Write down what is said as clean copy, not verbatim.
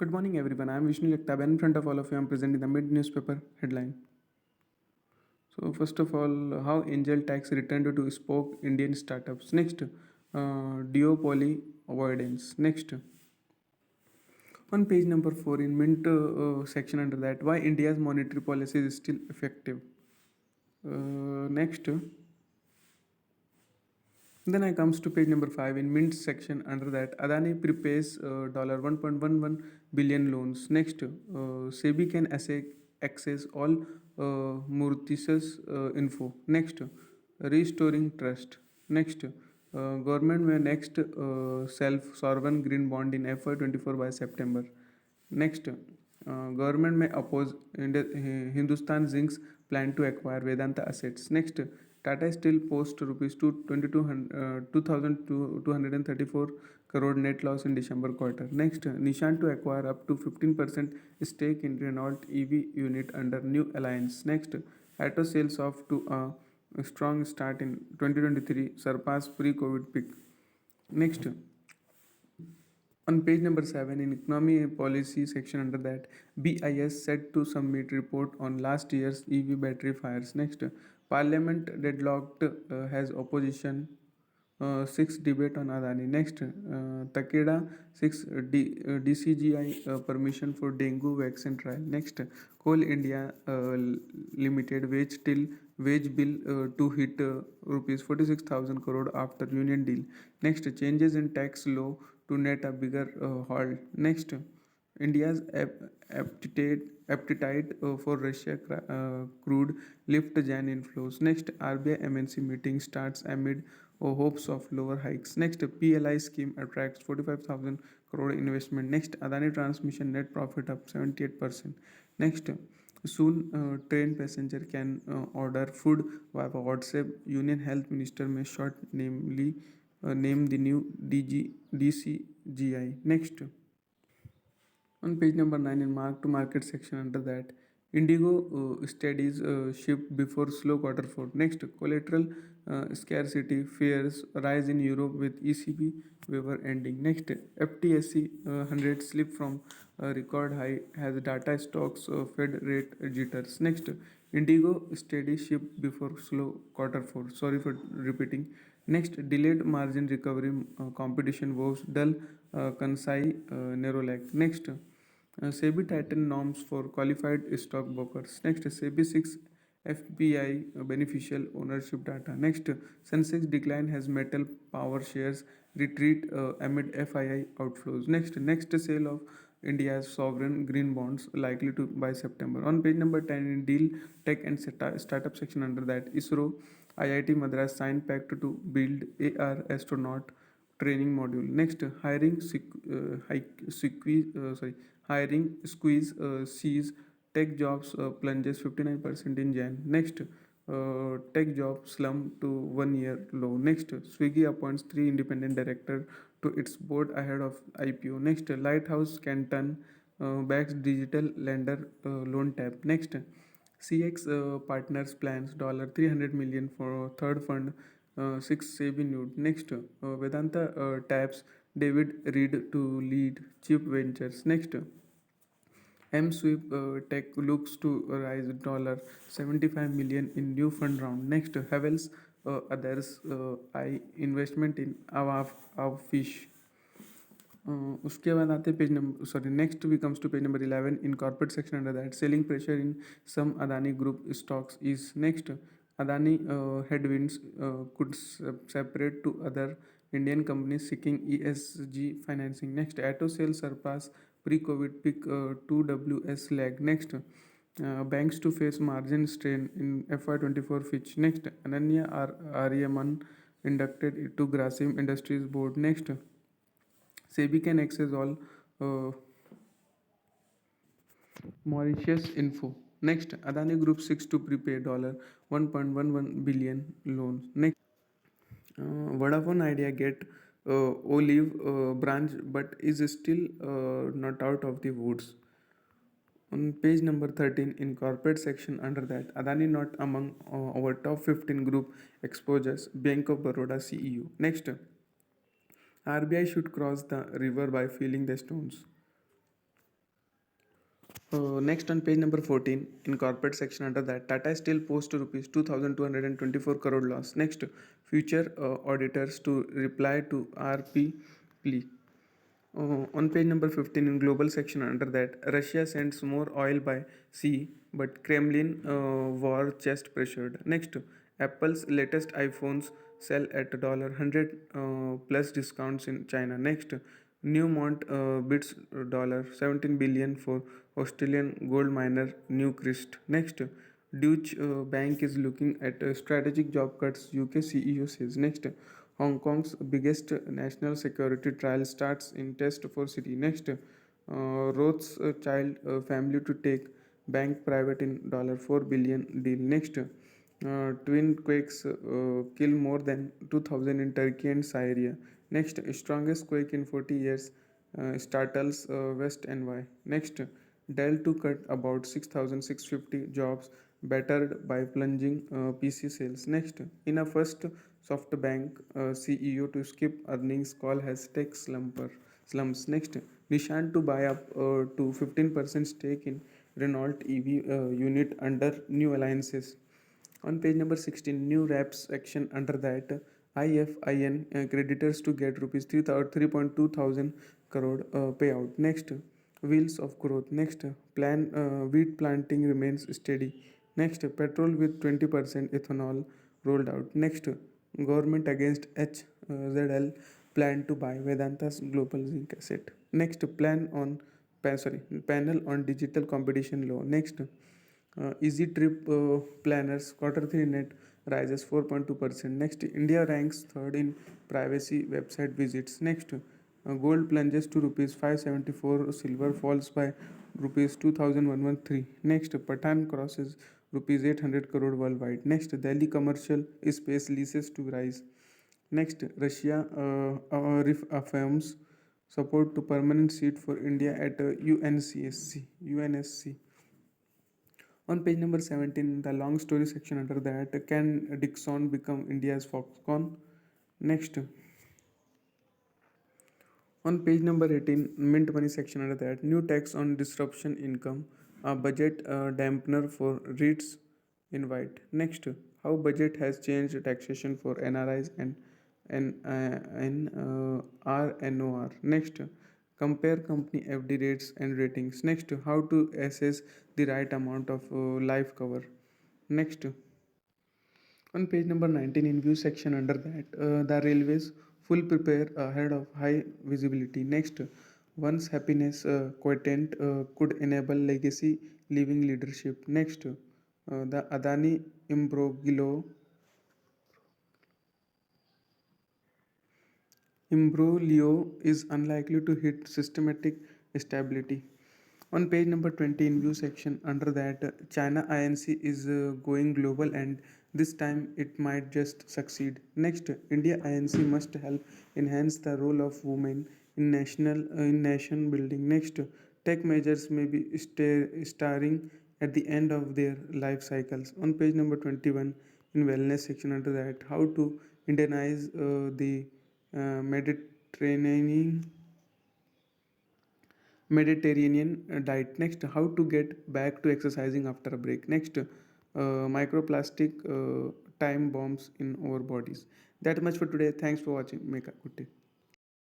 Good morning, everyone. I am Vishnu Jagtap, and in front of all of you, I am presenting the mid newspaper headline. So, first of all, how Angel Tax returned to spoke Indian startups. Next, duopoly avoidance. Next, on page number 4 in Mint section under that, why India's monetary policy is still effective. Next, then I comes to page number 5 in Mint section under that Adani prepays $1.11 billion loans. Next, SEBI can access all Murthy's info. Next, restoring trust. Next, government may next self sovereign green bond in FY24 by September. Next, government may oppose Hindustan Zinc's plan to acquire Vedanta assets. Next, Tata Steel post rupees 2,234 crore net loss in December quarter. Next, Nishan to acquire up to 15% stake in Renault EV unit under new alliance. Next, auto sales off to a strong start in 2023, surpass pre-COVID peak. Next, on page number 7 in economy and policy section under that, BIS set to submit report on last year's EV battery fires. Next, Parliament deadlocked has opposition 6 debate on Adani. Next, Takeda 6 DCGI permission for dengue vaccine trial. Next, Coal India Limited wage bill to hit rupees 46,000 crore after union deal. Next, changes in tax law to net a bigger halt. Next, India's appetite for Russia crude lift Jan inflows. Next, RBI MNC meeting starts amid hopes of lower hikes. Next, PLI scheme attracts 45,000 crore investment. Next, Adani transmission net profit up 78%. Next, soon train passenger can order food via WhatsApp. Union Health Minister may short name the new DCGI. Next, on page number 9 in mark to market section under that, Indigo studies shift before slow quarter 4. Next, collateral scarcity fears rise in Europe with ECB waiver ending. Next, FTSE 100 slip from record high has data stocks Fed rate jitters. Next, Indigo steady shift before slow quarter 4. Sorry for repeating. Next, delayed margin recovery competition woes dull Kansai Nerolac. Next, SEBI tighten norms for qualified stockbrokers. Next, SEBI 6 FPI beneficial ownership data. Next, Sensex decline has metal power shares retreat amid FII outflows. Next sale of India's sovereign green bonds likely to by September. On page number 10 in deal tech and startup section under that, ISRO IIT Madras signed pact to build AR astronaut training module. Next, hiring squeeze sees tech jobs plunges 59% in Jan. Next, tech job slump to 1 year low. Next, Swiggy appoints 3 independent director to its board ahead of IPO. Next, Lighthouse can turn backs digital lender loan tap. Next, CX partners plans $300 million for third fund 6 SEBI nude. Next, Vedanta taps David Reed to lead cheap ventures. Next, MSweep Tech looks to raise $75 million in new fund round. Next, Havels others I investment in our fish. उसके बाद आते page number next we comes to page number 11 in corporate section under that selling pressure in some Adani group stocks is next Adani headwinds could separate to other Indian companies seeking ESG financing. Next, auto sales surpass pre-COVID peak 2WS lag. Next, banks to face margin strain in FY24 Fitch. Next, Ananya Aryaman inducted to Grasim Industries board. Next, SEBI can access all Mauritius info. Next, Adani Group seeks to prepay $1.11 billion loans. Next, Vodafone Idea get Olive branch but is still not out of the woods. On page number 13 in corporate section under that, Adani not among our top 15 group exposures, Bank of Baroda CEO. Next, RBI should cross the river by filling the stones. Next on page number 14 in corporate section under that Tata Steel post rupees 2224 crore loss. Next, future auditors to reply to RP plea. On page number 15 in global section under that Russia sends more oil by sea but Kremlin war chest pressured. Next, Apple's latest iPhones sell at $100 plus discounts in China. Next, Newmont bids $17 billion for Australian gold miner Newcrest. Next, Deutsche Bank is looking at strategic job cuts, UK CEO says. Next, Hong Kong's biggest national security trial starts in test for city. Next, Roth's child family to take bank private in $4 billion deal. Next, twin quakes kill more than 2,000 in Turkey and Syria. Next, strongest quake in 40 years startles West NY. Next, Dell to cut about 6,650 jobs battered by plunging PC sales. Next, in a first SoftBank CEO to skip earnings call has tech slumps. Next, Nishan to buy up to 15% stake in Renault EV unit under new alliances. On page number 16, new wraps section under that IFIN creditors to get rupees 3.2 thousand crore payout. Next, wheels of growth. Next, plan wheat planting remains steady. Next, petrol with 20% ethanol rolled out. Next, government against HZL plan to buy Vedanta's global zinc asset. Next, panel on digital competition law. Next, Easy Trip Planners quarter 3 net rises 4.2%. Next, India ranks third in privacy website visits. Next, gold plunges to rupees 574, silver falls by rupees 2113. Next, Patan crosses rupees 800 crore worldwide. Next, Delhi commercial space leases to rise. Next, Russia reaffirms support to permanent seat for India at UNSC. On page number 17, the long story section under that, can Dixon become India's Foxconn? Next, on page number 18, mint money section under that, new tax on disruption income, a budget dampener for REITs invite. Next, how budget has changed taxation for NRIs and RNOR. Next, compare company FD rates and ratings. Next, how to assess the right amount of life cover. Next, on page number 19 in view section under that, the railways full prepare ahead of high visibility. Next, once happiness quotient could enable legacy living leadership. Next, the Adani imbroglio is unlikely to hit systematic stability. On page number 20 in view section under that, China INC is going global and this time it might just succeed. Next, India INC must help enhance the role of women in nation building. Next, tech measures may be starring at the end of their life cycles. On page number 21 in wellness section under that, how to Indianize the Mediterranean diet. Next, how to get back to exercising after a break. Next, microplastic time bombs in our bodies. That much for today. Thanks for watching. Make a good day.